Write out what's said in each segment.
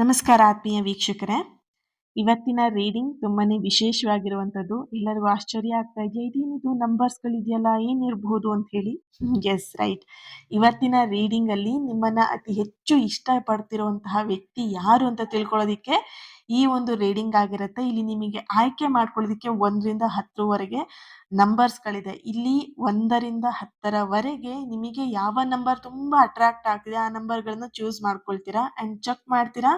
ನಮಸ್ಕಾರ ಆತ್ಮೀಯ ವೀಕ್ಷಕರೇ. ಇವತ್ತಿನ ರೀಡಿಂಗ್ ತುಂಬಾನೇ ವಿಶೇಷವಾಗಿರುವಂಥದ್ದು. ಎಲ್ಲರಿಗೂ ಆಶ್ಚರ್ಯ ಆಗ್ತಾ ಇದೆಯಾ, ಇದೇನಿದು ನಂಬರ್ಸ್ಗಳಿದೆಯಲ್ಲ, ಏನಿರಬಹುದು ಅಂತ ಹೇಳಿ. S, right. ಇವತ್ತಿನ ರೀಡಿಂಗ್ ಅಲ್ಲಿ ನಿಮ್ಮನ್ನ ಅತಿ ಹೆಚ್ಚು ಇಷ್ಟಪಡ್ತಿರುವಂತಹ ವ್ಯಕ್ತಿ ಯಾರು ಅಂತ ತಿಳ್ಕೊಳ್ಳೋದಿಕ್ಕೆ ಈ ಒಂದು ರೀಡಿಂಗ್ ಆಗಿರುತ್ತೆ. ಇಲ್ಲಿ ನಿಮಗೆ ಆಯ್ಕೆ ಮಾಡ್ಕೊಳ್ಳೋದಿಕ್ಕೆ 1ರಿಂದ 10ವರೆಗೆ ನಂಬರ್ಸ್ಗಳಿದೆ. ಇಲ್ಲಿ 1ರಿಂದ 10ರವರೆಗೆ ನಿಮಗೆ ಯಾವ ನಂಬರ್ ತುಂಬಾ ಅಟ್ರಾಕ್ಟ್ ಆಗ್ತಿದೆ ಆ ನಂಬರ್ಗಳನ್ನ ಚೂಸ್ ಮಾಡ್ಕೊಳ್ತೀರಾ ಅಂಡ್ ಚೆಕ್ ಮಾಡ್ತೀರಾ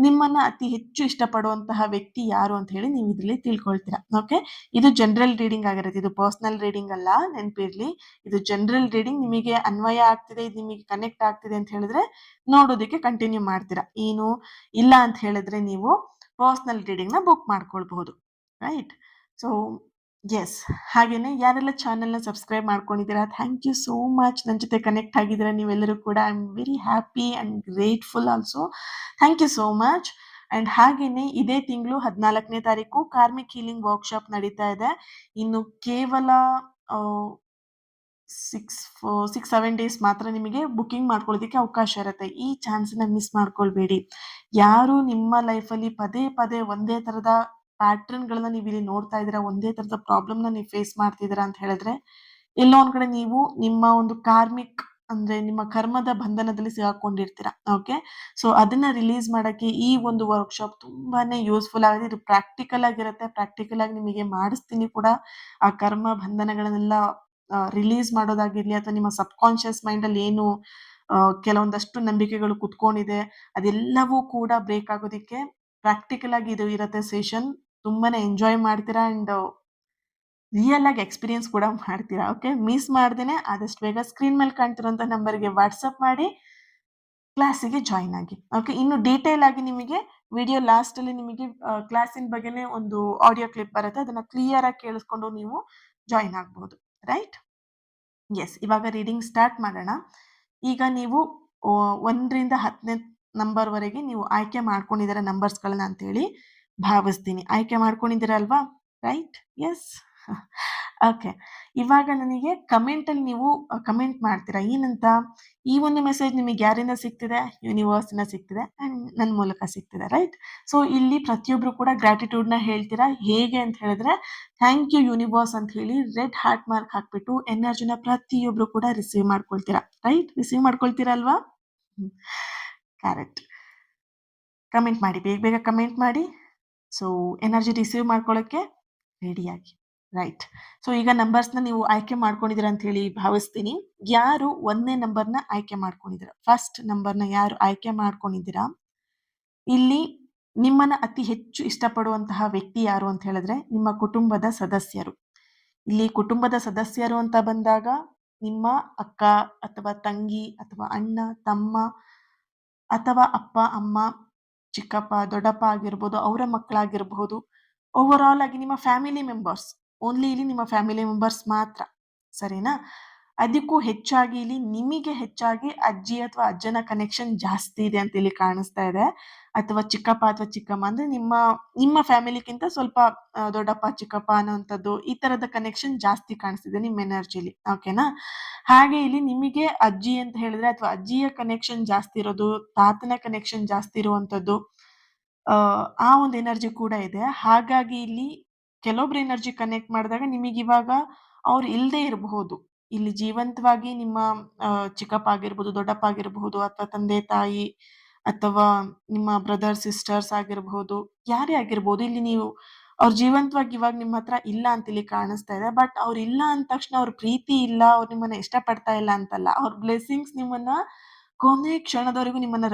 ನಿಮ್ಮನ್ನ ಅತಿ ಹೆಚ್ಚು ಇಷ್ಟಪಡುವಂತಹ ವ್ಯಕ್ತಿ ಯಾರು ಅಂತ ಹೇಳಿ ನೀವು ಇದರಲ್ಲಿ ತಿಳ್ಕೊಳ್ತೀರಾ. ಓಕೆ, ಇದು ಜನರಲ್ ರೀಡಿಂಗ್ ಆಗಿರುತ್ತೆ, ಇದು ಪರ್ಸನಲ್ ರೀಡಿಂಗ್ ಅಲ್ಲ, ನೆನಪಿರ್ಲಿ. ಇದು ಜನರಲ್ ರೀಡಿಂಗ್. ನಿಮಗೆ ಅನ್ವಯ ಆಗ್ತಿದೆ, ಇದು ನಿಮಗೆ ಕನೆಕ್ಟ್ ಆಗ್ತಿದೆ ಅಂತ ಹೇಳಿದ್ರೆ ನೋಡೋದಕ್ಕೆ ಕಂಟಿನ್ಯೂ ಮಾಡ್ತೀರಾ. ಏನು ಇಲ್ಲ ಅಂತ ಹೇಳಿದ್ರೆ ನೀವು ಪರ್ಸನಲ್ ರೀಡಿಂಗ್ ನ ಬುಕ್ ಮಾಡ್ಕೊಳ್ಬಹುದು. ರೈಟ್. ಸೊ ಎಸ್, ಹಾಗೇನೆ ಯಾರೆಲ್ಲ ಚಾನೆಲ್ನ ಸಬ್ಸ್ಕ್ರೈಬ್ ಮಾಡ್ಕೊಂಡಿದ್ದೀರಾ, ಥ್ಯಾಂಕ್ ಯು ಸೋ ಮಚ್. ನನ್ನ ಜೊತೆ ಕನೆಕ್ಟ್ ಆಗಿದ್ದೀರಾ ನೀವೆಲ್ಲರೂ ಕೂಡ. I am very happy and grateful also. Thank you so much. And ಹಾಗೇನೆ ಇದೇ ತಿಂಗಳು 14ನೇ ತಾರೀಕು ಕಾರ್ಮಿಕ್ ಹೀಲಿಂಗ್ ವರ್ಕ್ಶಾಪ್ ನಡೀತಾ ಇದೆ. ಇನ್ನು ಕೇವಲ 6-7 ಡೇಸ್ ಮಾತ್ರ ನಿಮಗೆ ಬುಕಿಂಗ್ ಮಾಡ್ಕೊಳ್ಳೋದಕ್ಕೆ ಅವಕಾಶ ಇರುತ್ತೆ. ಈ ಚಾನ್ಸ್ನ ಮಿಸ್ ಮಾಡ್ಕೊಳ್ಬೇಡಿ. ಯಾರು ನಿಮ್ಮ ಲೈಫಲ್ಲಿ ಪದೇ ಪದೇ ಒಂದೇ ತರದ ಪ್ಯಾಟರ್ನ್ಗಳನ್ನ ನೀವು ಇಲ್ಲಿ ನೋಡ್ತಾ ಇದ್ದೀರಾ, ಒಂದೇ ತರದ ಪ್ರಾಬ್ಲಮ್ನ ನೀವು ಫೇಸ್ ಮಾಡ್ತಿದ್ದೀರಾ ಅಂತ ಹೇಳಿದ್ರೆ ಎಲ್ಲೋ ಒಂದ್ ಕಡೆ ನೀವು ನಿಮ್ಮ ಒಂದು ಕಾರ್ಮಿಕ್ ಅಂದ್ರೆ ನಿಮ್ಮ ಕರ್ಮದ ಬಂಧನದಲ್ಲಿ ಸಿಗಾಕೊಂಡಿರ್ತೀರಾ. ಓಕೆ, ಸೊ ಅದನ್ನ ರಿಲೀಸ್ ಮಾಡಕ್ಕೆ ಈ ಒಂದು ವರ್ಕ್ಶಾಪ್ ತುಂಬಾನೇ ಯೂಸ್ಫುಲ್ ಆಗಿದೆ. ಇದು ಪ್ರಾಕ್ಟಿಕಲ್ ಆಗಿರುತ್ತೆ. ಪ್ರಾಕ್ಟಿಕಲ್ ಆಗಿ ನಿಮಗೆ ಮಾಡಿಸ್ತೀನಿ ಕೂಡ. ಆ ಕರ್ಮ ಬಂಧನಗಳನ್ನೆಲ್ಲ ರಿಲೀಸ್ ಮಾಡೋದಾಗಿರ್ಲಿ, ಅಥವಾ ನಿಮ್ಮ ಸಬ್ ಕಾನ್ಶಿಯಸ್ ಮೈಂಡ್ ಅಲ್ಲಿ ಏನು ಕೆಲವೊಂದಷ್ಟು ನಂಬಿಕೆಗಳು ಕುತ್ಕೊಂಡಿದೆ ಅದೆಲ್ಲವೂ ಕೂಡ ಬ್ರೇಕ್ ಆಗೋದಿಕ್ಕೆ ಪ್ರಾಕ್ಟಿಕಲ್ ಆಗಿ ಇದು ಇರುತ್ತೆ ಸೆಷನ್. ತುಂಬಾನೇ ಎಂಜಾಯ್ ಮಾಡ್ತೀರಾ ಅಂಡ್ ರಿಯಲ್ ಆಗಿ ಎಕ್ಸ್ಪೀರಿಯನ್ಸ್ ಕೂಡ ಮಾಡ್ತೀರಾ. ಓಕೆ, ಮಿಸ್ ಮಾಡ್ದೇನೆ ಆದಷ್ಟು ಬೇಗ ಸ್ಕ್ರೀನ್ ಮೇಲೆ ಕಾಣ್ತಿರೋಂಥ ನಂಬರ್ಗೆ ವಾಟ್ಸಪ್ ಮಾಡಿ ಕ್ಲಾಸಿಗೆ ಜಾಯಿನ್ ಆಗಿ. ಓಕೆ, ಇನ್ನು ಡೀಟೇಲ್ ಆಗಿ ನಿಮಗೆ ವಿಡಿಯೋ ಲಾಸ್ಟ್ ಅಲ್ಲಿ ನಿಮಗೆ ಕ್ಲಾಸಿನ ಬಗ್ಗೆನೇ ಒಂದು ಆಡಿಯೋ ಕ್ಲಿಪ್ ಬರುತ್ತೆ, ಅದನ್ನ ಕ್ಲಿಯರ್ ಆಗಿ ಕೇಳಿಸ್ಕೊಂಡು ನೀವು ಜಾಯಿನ್ ಆಗ್ಬಹುದು. ರೈಟ್. ಎಸ್, ಇವಾಗ ರೀಡಿಂಗ್ ಸ್ಟಾರ್ಟ್ ಮಾಡೋಣ. ಈಗ ನೀವು 1ರಿಂದ 10ನೇ ನಂಬರ್ ವರೆಗೆ ನೀವು ಆಯ್ಕೆ ಮಾಡ್ಕೊಂಡಿದ್ದೀರ ನಂಬರ್ಸ್ಗಳನ್ನ ಅಂತೇಳಿ ಭಾವಿಸ್ತೀನಿ. ಆಯ್ಕೆ ಮಾಡ್ಕೊಂಡಿದ್ದೀರಲ್ವಾ? ರೈಟ್. ಎಸ್. ಓಕೆ, ಇವಾಗ ನನಗೆ ಕಮೆಂಟ್ ಅಲ್ಲಿ ನೀವು ಕಮೆಂಟ್ ಮಾಡ್ತೀರಾ ಏನಂತ. ಈ ಒಂದು ಮೆಸೇಜ್ ನಿಮಗೆ ಯಾರಿಂದ ಸಿಗ್ತಿದೆ? ಯೂನಿವರ್ಸ್ ಇಂದ ಸಿಗ್ತಿದೆ ಅಂಡ್ ನನ್ನ ಮೂಲಕ ಸಿಗ್ತಿದೆ. ರೈಟ್. ಸೊ ಇಲ್ಲಿ ಪ್ರತಿಯೊಬ್ರು ಕೂಡ ಗ್ರಾಟಿಟ್ಯೂಡ್ ನ ಹೇಳ್ತೀರಾ. ಹೇಗೆ ಅಂತ ಹೇಳಿದ್ರೆ ಥ್ಯಾಂಕ್ ಯು ಯೂನಿವರ್ಸ್ ಅಂತ ಹೇಳಿ ರೆಡ್ ಹಾರ್ಟ್ ಮಾರ್ಕ್ ಹಾಕ್ಬಿಟ್ಟು ಎನರ್ಜಿನ ಪ್ರತಿಯೊಬ್ರು ಕೂಡ ರಿಸೀವ್ ಮಾಡ್ಕೊಳ್ತೀರಾ. ರೈಟ್, ರಿಸೀವ್ ಮಾಡ್ಕೊಳ್ತೀರಾ ಅಲ್ವಾ? ಕರೆಕ್ಟ್. ಕಮೆಂಟ್ ಮಾಡಿ, ಬೇಗ ಬೇಗ ಕಮೆಂಟ್ ಮಾಡಿ. ಸೊ ಎನರ್ಜಿ ರಿಸೀವ್ ಮಾಡ್ಕೊಳ್ಳೋಕ್ಕೆ ರೆಡಿಯಾಗಿ. ರೈಟ್. ಸೊ ಈಗ ನಂಬರ್ಸ್ನ ನೀವು ಆಯ್ಕೆ ಮಾಡ್ಕೊಂಡಿದ್ದೀರಾ ಅಂತ ಹೇಳಿ ಭಾವಿಸ್ತೀನಿ. ಯಾರು 1ನೇ ನಂಬರ್ನ ಆಯ್ಕೆ ಮಾಡ್ಕೊಂಡಿದ್ದೀರಾ, ಫಸ್ಟ್ ನಂಬರ್ನ ಯಾರು ಆಯ್ಕೆ ಮಾಡ್ಕೊಂಡಿದ್ದೀರಾ, ಇಲ್ಲಿ ನಿಮ್ಮನ್ನ ಅತಿ ಹೆಚ್ಚು ಇಷ್ಟಪಡುವಂತಹ ವ್ಯಕ್ತಿ ಯಾರು ಅಂತ ಹೇಳಿದ್ರೆ ನಿಮ್ಮ ಕುಟುಂಬದ ಸದಸ್ಯರು. ಇಲ್ಲಿ ಕುಟುಂಬದ ಸದಸ್ಯರು ಅಂತ ಬಂದಾಗ ನಿಮ್ಮ ಅಕ್ಕ ಅಥವಾ ತಂಗಿ ಅಥವಾ ಅಣ್ಣ ತಮ್ಮ ಅಥವಾ ಅಪ್ಪ ಅಮ್ಮ ಚಿಕ್ಕಪ್ಪ ದೊಡ್ಡಪ್ಪ ಆಗಿರ್ಬೋದು, ಅವರ ಮಕ್ಕಳಾಗಿರ್ಬಹುದು, ಓವರ್ ಆಲ್ ಆಗಿ ನಿಮ್ಮ ಫ್ಯಾಮಿಲಿ ಮೆಂಬರ್ಸ್. ಓನ್ಲಿ ಇಲ್ಲಿ ನಿಮ್ಮ ಫ್ಯಾಮಿಲಿ ಮೆಂಬರ್ಸ್ ಮಾತ್ರ, ಸರಿನಾ? ಅದಕ್ಕೂ ಹೆಚ್ಚಾಗಿ ಇಲ್ಲಿ ನಿಮಗೆ ಹೆಚ್ಚಾಗಿ ಅಜ್ಜಿ ಅಥವಾ ಅಜ್ಜನ ಕನೆಕ್ಷನ್ ಜಾಸ್ತಿ ಇದೆ ಅಂತ ಇಲ್ಲಿ ಕಾಣಿಸ್ತಾ ಇದೆ. ಅಥವಾ ಚಿಕ್ಕಪ್ಪ ಅಥವಾ ಚಿಕ್ಕಮ್ಮ ಅಂದ್ರೆ ನಿಮ್ಮ ಫ್ಯಾಮಿಲಿಗಿಂತ ಸ್ವಲ್ಪ ದೊಡ್ಡಪ್ಪ ಚಿಕ್ಕಪ್ಪ ಅನ್ನೋಂಥದ್ದು, ಈ ತರದ ಕನೆಕ್ಷನ್ ಜಾಸ್ತಿ ಕಾಣಿಸ್ತಿದೆ ನಿಮ್ಮ ಎನರ್ಜಿಲಿ. ಓಕೆನಾ? ಹಾಗೆ ಇಲ್ಲಿ ನಿಮಗೆ ಅಜ್ಜಿ ಅಂತ ಹೇಳಿದ್ರೆ ಅಥವಾ ಅಜ್ಜಿಯ ಕನೆಕ್ಷನ್ ಜಾಸ್ತಿ ಇರೋದು, ತಾತನ ಕನೆಕ್ಷನ್ ಜಾಸ್ತಿ ಇರುವಂತದ್ದು, ಆ ಒಂದು ಎನರ್ಜಿ ಕೂಡ ಇದೆ. ಹಾಗಾಗಿ ಇಲ್ಲಿ ಕೆಲವೊಬ್ರು ಎನರ್ಜಿ ಕನೆಕ್ಟ್ ಮಾಡಿದಾಗ ನಿಮಗೆ ಇವಾಗ ಅವ್ರು ಇಲ್ಲದೆ ಇರಬಹುದು. ಇಲ್ಲಿ ಜೀವಂತವಾಗಿ ನಿಮ್ಮ ಚಿಕ್ಕಪ್ಪ ಆಗಿರ್ಬೋದು, ದೊಡ್ಡಪ್ಪ ಆಗಿರಬಹುದು, ಅಥವಾ ತಂದೆ ತಾಯಿ, ಅಥವಾ ನಿಮ್ಮ ಬ್ರದರ್ ಸಿಸ್ಟರ್ಸ್ ಆಗಿರಬಹುದು, ಯಾರೇ ಆಗಿರ್ಬೋದು. ಇಲ್ಲಿ ನೀವು ಅವ್ರ ಜೀವಂತವಾಗಿ ಇವಾಗ ನಿಮ್ಮ ಹತ್ರ ಇಲ್ಲ ಅಂತ ಇಲ್ಲಿ ಕಾಣಿಸ್ತಾ ಇದೆ. ಬಟ್ ಅವ್ರು ಇಲ್ಲ ಅಂದ ತಕ್ಷಣ ಅವ್ರ ಪ್ರೀತಿ ಇಲ್ಲ, ಅವ್ರು ನಿಮ್ಮನ್ನ ಇಷ್ಟಪಡ್ತಾ ಇಲ್ಲ ಅಂತಲ್ಲ. ಅವ್ರ ಬ್ಲೆಸ್ಸಿಂಗ್ಸ್ ನಿಮ್ಮನ್ನ ಕೊನೆ ಕ್ಷಣದವರೆಗೂ ನಿಮ್ಮನ್ನ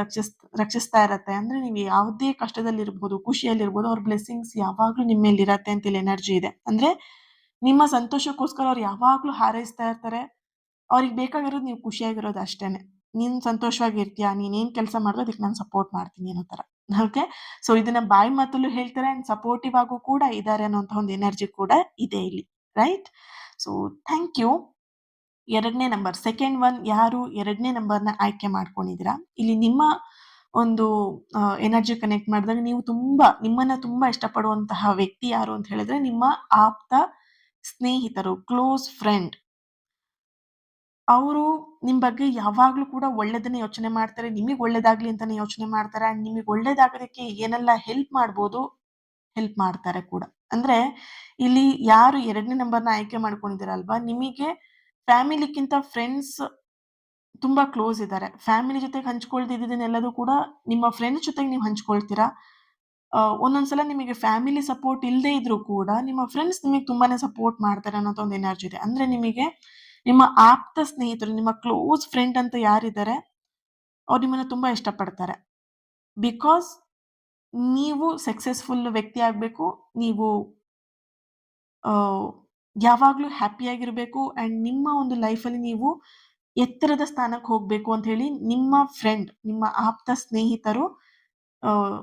ರಕ್ಷಿಸ್ತಾ ಇರತ್ತೆ. ಅಂದ್ರೆ ನೀವು ಯಾವುದೇ ಕಷ್ಟದಲ್ಲಿರ್ಬೋದು, ಖುಷಿಯಲ್ಲಿರ್ಬೋದು, ಅವ್ರ ಬ್ಲೆಸ್ಸಿಂಗ್ಸ್ ಯಾವಾಗ್ಲೂ ನಿಮ್ಮ ಮೇಲೆ ಇರತ್ತೆ ಅಂತ ಇಲ್ಲಿ ಎನರ್ಜಿ ಇದೆ. ಅಂದ್ರೆ ನಿಮ್ಮ ಸಂತೋಷಕ್ಕೋಸ್ಕರ ಅವ್ರು ಯಾವಾಗ್ಲೂ ಹಾರೈಸ್ತಾ ಇರ್ತಾರೆ. ಅವ್ರಿಗೆ ಬೇಕಾಗಿರೋದು ನೀವು ಖುಷಿಯಾಗಿರೋದು ಅಷ್ಟೇನೆ. ನೀನ್ ಸಂತೋಷವಾಗಿರ್ತೀಯ, ನೀನೇನ್ ಕೆಲಸ ಮಾಡಿದ್ರು ಅದಕ್ಕೆ ನಾನು ಸಪೋರ್ಟ್ ಮಾಡ್ತೀನಿ ಅನ್ನೋ ತರ. ಓಕೆ, ಸೊ ಇದನ್ನ ಬಾಯಿ ಮಾತಲ್ಲೂ ಹೇಳ್ತಾರೆ ಅಂಡ್ ಸಪೋರ್ಟಿವ್ ಆಗು ಕೂಡ ಇದ್ದಾರೆ ಅನ್ನೋಂಥ ಒಂದು ಎನರ್ಜಿ ಕೂಡ ಇದೆ ಇಲ್ಲಿ. ರೈಟ್. So thank you. 2ನೇ ನಂಬರ್, ಸೆಕೆಂಡ್ ಒನ್, ಯಾರು 2ನೇ ನಂಬರ್ನ ಆಯ್ಕೆ ಮಾಡ್ಕೊಂಡಿದ್ದೀರಾ, ಇಲ್ಲಿ ನಿಮ್ಮ ಒಂದು ಎನರ್ಜಿ ಕನೆಕ್ಟ್ ಮಾಡಿದಾಗ ನೀವು ನಿಮ್ಮನ್ನ ತುಂಬಾ ಇಷ್ಟಪಡುವಂತಹ ವ್ಯಕ್ತಿ ಯಾರು ಅಂತ ಹೇಳಿದ್ರೆ ನಿಮ್ಮ ಆಪ್ತ ಸ್ನೇಹಿತರು, ಕ್ಲೋಸ್ ಫ್ರೆಂಡ್. ಅವರು ನಿಮ್ ಬಗ್ಗೆ ಯಾವಾಗ್ಲೂ ಕೂಡ ಒಳ್ಳೆದನ್ನೇ ಯೋಚನೆ ಮಾಡ್ತಾರೆ. ನಿಮಿಗ್ ಒಳ್ಳೇದಾಗ್ಲಿ ಅಂತಾನೆ ಯೋಚನೆ ಮಾಡ್ತಾರೆ. ಅಂಡ್ ನಿಮಿಗ್ ಒಳ್ಳೇದಾಗೋದಕ್ಕೆ ಏನೆಲ್ಲ ಹೆಲ್ಪ್ ಮಾಡ್ಬೋದು, ಹೆಲ್ಪ್ ಮಾಡ್ತಾರೆ ಕೂಡ. ಅಂದ್ರೆ ಇಲ್ಲಿ ಯಾರು 2ನೇ ನಂಬರ್‌ನ ಆಯ್ಕೆ ಮಾಡ್ಕೊಂಡಿದ್ದೀರಲ್ವಾ, ನಿಮಿಗೆ ಫ್ಯಾಮಿಲಿಕ್ಕಿಂತ ಫ್ರೆಂಡ್ಸ್ ತುಂಬಾ ಕ್ಲೋಸ್ ಇದ್ದಾರೆ. ಫ್ಯಾಮಿಲಿ ಜೊತೆಗೆ ಹಂಚ್ಕೊಳ್ದಿದ್ದನ್ನೆಲ್ಲದೂ ಕೂಡ ನಿಮ್ಮ ಫ್ರೆಂಡ್ಸ್ ಜೊತೆಗೆ ನೀವು ಹಂಚ್ಕೊಳ್ತೀರಾ. ಒಂದೊಂದ್ಸಲ ನಿಮಗೆ ಫ್ಯಾಮಿಲಿ ಸಪೋರ್ಟ್ ಇಲ್ದೇ ಇದ್ರೂ ಕೂಡ ನಿಮ್ಮ ಫ್ರೆಂಡ್ಸ್ ನಿಮಿಗ್ ತುಂಬಾನೇ ಸಪೋರ್ಟ್ ಮಾಡ್ತಾರೆ ಅನ್ನೋಂಥ ಒಂದು ಎನರ್ಜಿ ಇದೆ. ಅಂದ್ರೆ ನಿಮಗೆ ನಿಮ್ಮ ಆಪ್ತ ಸ್ನೇಹಿತರು, ನಿಮ್ಮ ಕ್ಲೋಸ್ ಫ್ರೆಂಡ್ ಅಂತ ಯಾರಿದ್ದಾರೆ, ಅವ್ರು ನಿಮ್ಮನ್ನ ತುಂಬಾ ಇಷ್ಟಪಡ್ತಾರೆ. ಬಿಕಾಸ್ ನೀವು ಸಕ್ಸಸ್‌ಫುಲ್ ವ್ಯಕ್ತಿ ಆಗ್ಬೇಕು. ನೀವು ಆಹ್, ಯಾವಾಗ್ಲೂ ಹ್ಯಾಪಿಯಾಗಿರ್ಬೇಕು ಅಂಡ್ ನಿಮ್ಮ ಒಂದು ಲೈಫಲ್ಲಿ ನೀವು ಎತ್ತರದ ಸ್ಥಾನಕ್ಕೆ ಹೋಗ್ಬೇಕು ಅಂತ ಹೇಳಿ ನಿಮ್ಮ ಫ್ರೆಂಡ್, ನಿಮ್ಮ ಆಪ್ತ ಸ್ನೇಹಿತರು ಆಹ್,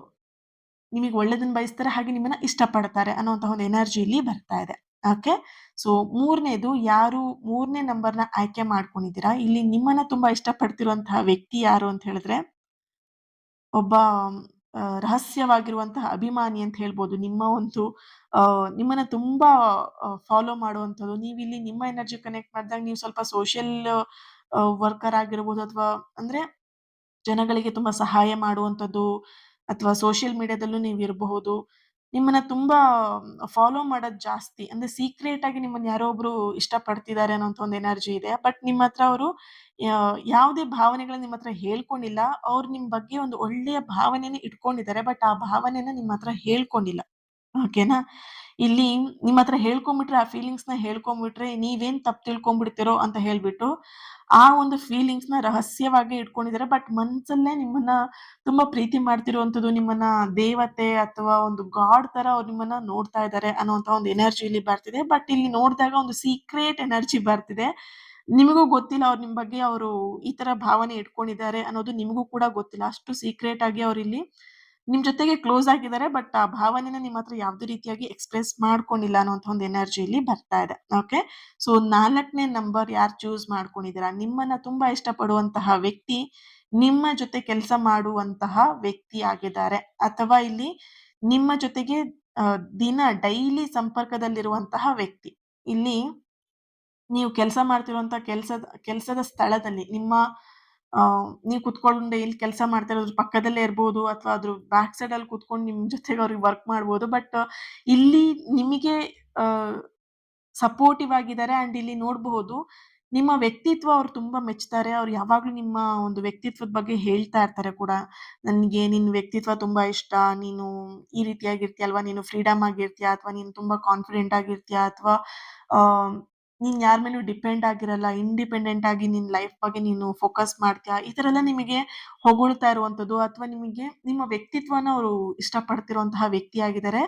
ನಿಮಿಗ್ ಒಳ್ಳೇದನ್ನ ಬಯಸ್ತಾರೆ, ಹಾಗೆ ನಿಮ್ಮನ್ನ ಇಷ್ಟಪಡ್ತಾರೆ ಅನ್ನುವಂತಹ ಒಂದು ಎನರ್ಜಿ ಇಲ್ಲಿ ಬರ್ತಾ ಇದೆ. ಓಕೆ. ಸೊ 3ನೇದು ಯಾರು 3ನೇ ನಂಬರ್‌ನ ಆಯ್ಕೆ ಮಾಡ್ಕೊಂಡಿದ್ದೀರಾ, ಇಲ್ಲಿ ನಿಮ್ಮನ್ನ ತುಂಬಾ ಇಷ್ಟಪಡ್ತಿರುವಂತಹ ವ್ಯಕ್ತಿ ಯಾರು ಅಂತ ಹೇಳಿದ್ರೆ ಒಬ್ಬ ರಹಸ್ಯವಾಗಿರುವಂತಹ ಅಭಿಮಾನಿ ಅಂತ ಹೇಳ್ಬೋದು. ನಿಮ್ಮ ಒಂದು ನಿಮ್ಮನ್ನ ತುಂಬಾ ಫಾಲೋ ಮಾಡುವಂಥದ್ದು. ನೀವಿಲ್ಲಿ ನಿಮ್ಮ ಎನರ್ಜಿ ಕನೆಕ್ಟ್ ಮಾಡಿದಾಗ ನೀವು ಸ್ವಲ್ಪ ಸೋಷಿಯಲ್ ವರ್ಕರ್ ಆಗಿರ್ಬೋದು, ಅಥವಾ ಅಂದ್ರೆ ಜನಗಳಿಗೆ ತುಂಬಾ ಸಹಾಯ ಮಾಡುವಂಥದ್ದು, ಅಥವಾ ಸೋಷಿಯಲ್ ಮೀಡಿಯಾದಲ್ಲೂ ನೀವಿರಬಹುದು. ನಿಮ್ಮನ್ನ ತುಂಬಾ ಫಾಲೋ ಮಾಡೋದ್ ಜಾಸ್ತಿ. ಅಂದ್ರೆ ಸೀಕ್ರೆಟ್ ಆಗಿ ನಿಮ್ಮನ್ನ ಯಾರೋ ಒಬ್ರು ಇಷ್ಟಪಡ್ತಿದ್ದಾರೆ ಅನ್ನೋಂಥ ಒಂದು ಎನರ್ಜಿ ಇದೆ. ಬಟ್ ನಿಮ್ಮತ್ರ ಅವರು ಯಾವುದೇ ಭಾವನೆಗಳನ್ನ ನಿಮ್ಮತ್ರ ಹೇಳ್ಕೊಂಡಿಲ್ಲ. ಅವ್ರು ನಿಮ್ ಬಗ್ಗೆ ಒಂದು ಒಳ್ಳೆಯ ಭಾವನೆನ ಇಟ್ಕೊಂಡಿದ್ದಾರೆ. ಬಟ್ ಆ ಭಾವನೆನ ನಿಮ್ಮತ್ರ ಹೇಳ್ಕೊಂಡಿಲ್ಲ. ಓಕೆನಾ? ಇಲ್ಲಿ ನಿಮ್ಮತ್ರ ಹೇಳ್ಕೊಂಬಿಟ್ರೆ, ಆ ಫೀಲಿಂಗ್ಸ್‌ನ ಹೇಳ್ಕೊಂಬಿಟ್ರೆ, ನೀವೇನ್ ತಪ್ಪು ತಿಳ್ಕೊಂಬಿಡ್ತೀರೋ ಅಂತ ಹೇಳ್ಬಿಟ್ಟು, ಆ ಒಂದು ಫೀಲಿಂಗ್ಸ್‌ನ ರಹಸ್ಯವಾಗಿ ಇಟ್ಕೊಂಡಿದ್ದಾರೆ. ಬಟ್ ಮನ್ಸಲ್ಲೇ ನಿಮ್ಮನ್ನ ತುಂಬಾ ಪ್ರೀತಿ ಮಾಡ್ತಿರುವಂಥದ್ದು, ನಿಮ್ಮನ್ನ ದೇವತೆ ಅಥವಾ ಒಂದು ಗಾಡ್ ತರ ಅವ್ರು ನಿಮ್ಮನ್ನ ನೋಡ್ತಾ ಇದ್ದಾರೆ ಅನ್ನುವಂಥ ಒಂದು ಎನರ್ಜಿ ಇಲ್ಲಿ ಬರ್ತಿದೆ. ಬಟ್ ಇಲ್ಲಿ ನೋಡ್ದಾಗ ಒಂದು ಸೀಕ್ರೆಟ್ ಎನರ್ಜಿ ಬರ್ತಿದೆ. ನಿಮಗೂ ಗೊತ್ತಿಲ್ಲ ಅವ್ರು ನಿಮ್ ಬಗ್ಗೆ ಈ ತರ ಭಾವನೆ ಇಟ್ಕೊಂಡಿದ್ದಾರೆ ಅನ್ನೋದು ನಿಮಗೂ ಕೂಡ ಗೊತ್ತಿಲ್ಲ. ಅಷ್ಟು ಸೀಕ್ರೆಟ್ ಆಗಿ ಅವ್ರಿಲ್ಲಿ ನಿಮ್ ಜೊತೆಗೆ ಕ್ಲೋಸ್ ಆಗಿದ್ದಾರೆ. ಬಟ್ ಆ ಭಾವನೆನ ನಿಮ್ಮ ಹತ್ರ ಯಾವುದೇ ರೀತಿಯಾಗಿ ಎಕ್ಸ್‌ಪ್ರೆಸ್ ಮಾಡ್ಕೊಂಡಿಲ್ಲ ಅನ್ನುವಂಥ ಒಂದು ಎನರ್ಜಿ ಇಲ್ಲಿ ಬರ್ತಾ ಇದೆ. ಓಕೆ. ಸೊ 4ನೇ ನಂಬರ್ ಯಾರು ಚೂಸ್ ಮಾಡ್ಕೊಂಡಿದ್ದೀರಾ, ನಿಮ್ಮನ್ನ ತುಂಬಾ ಇಷ್ಟಪಡುವಂತಹ ವ್ಯಕ್ತಿ ನಿಮ್ಮ ಜೊತೆ ಕೆಲಸ ಮಾಡುವಂತಹ ವ್ಯಕ್ತಿ ಆಗಿದ್ದಾರೆ. ಅಥವಾ ಇಲ್ಲಿ ನಿಮ್ಮ ಜೊತೆಗೆ ದಿನ ಡೈಲಿ ಸಂಪರ್ಕದಲ್ಲಿರುವಂತಹ ವ್ಯಕ್ತಿ. ಇಲ್ಲಿ ನೀವು ಕೆಲಸ ಮಾಡ್ತಿರುವಂತ ಕೆಲ್ಸದ ಸ್ಥಳದಲ್ಲಿ ನೀವು ಕುತ್ಕೊಂಡು ಎಲ್ಲಿ ಕೆಲಸ ಮಾಡ್ತಾ ಇರೋದ್ರ ಪಕ್ಕದಲ್ಲೇ ಇರ್ಬೋದು, ಅಥವಾ ಅದ್ರ ಬ್ಯಾಕ್ ಸೈಡ್ ಅಲ್ಲಿ ಕುತ್ಕೊಂಡು ನಿಮ್ ಜೊತೆಗೆ ಅವ್ರಿಗೆ ವರ್ಕ್ ಮಾಡ್ಬೋದು. ಬಟ್ ಇಲ್ಲಿ ನಿಮಗೆ ಆಹ್, ಸಪೋರ್ಟಿವ್ ಆಗಿದ್ದಾರೆ. ಅಂಡ್ ಇಲ್ಲಿ ನೋಡಬಹುದು ನಿಮ್ಮ ವ್ಯಕ್ತಿತ್ವ ಅವ್ರು ತುಂಬಾ ಮೆಚ್ತಾರೆ. ಅವ್ರು ಯಾವಾಗ್ಲೂ ನಿಮ್ಮ ಒಂದು ವ್ಯಕ್ತಿತ್ವದ ಬಗ್ಗೆ ಹೇಳ್ತಾ ಇರ್ತಾರೆ ಕೂಡ. "ನನ್ಗೆ ನಿನ್ ವ್ಯಕ್ತಿತ್ವ ತುಂಬಾ ಇಷ್ಟ. ನೀನು ಈ ರೀತಿಯಾಗಿರ್ತೀಯ ಅಲ್ವಾ? ನೀನು ಫ್ರೀಡಮ್ ಆಗಿರ್ತೀಯ, ಅಥವಾ ನೀನು ತುಂಬಾ ಕಾನ್ಫಿಡೆಂಟ್ ಆಗಿರ್ತೀಯ, ಅಥವಾ ಆಹ್, ನೀನ್ ಯಾರ್ ಮೇಲೂ ಡಿಪೆಂಡ್ ಆಗಿರಲ್ಲ. ಇಂಡಿಪೆಂಡೆಂಟ್ ಆಗಿ ನಿನ್ ಲೈಫ್ ಬಗ್ಗೆ ನೀನು ಫೋಕಸ್ ಮಾಡ್ತೀಯ." ಈ ತರ ಎಲ್ಲ ನಿಮಗೆ ಹೊಗಳ್ತಾ ಇರುವಂತದ್ದು, ಅಥವಾ ನಿಮಗೆ ನಿಮ್ಮ ವ್ಯಕ್ತಿತ್ವನ ಅವ್ರು ಇಷ್ಟಪಡ್ತಿರುವಂತಹ ವ್ಯಕ್ತಿಯಾಗಿದ್ದಾರೆ.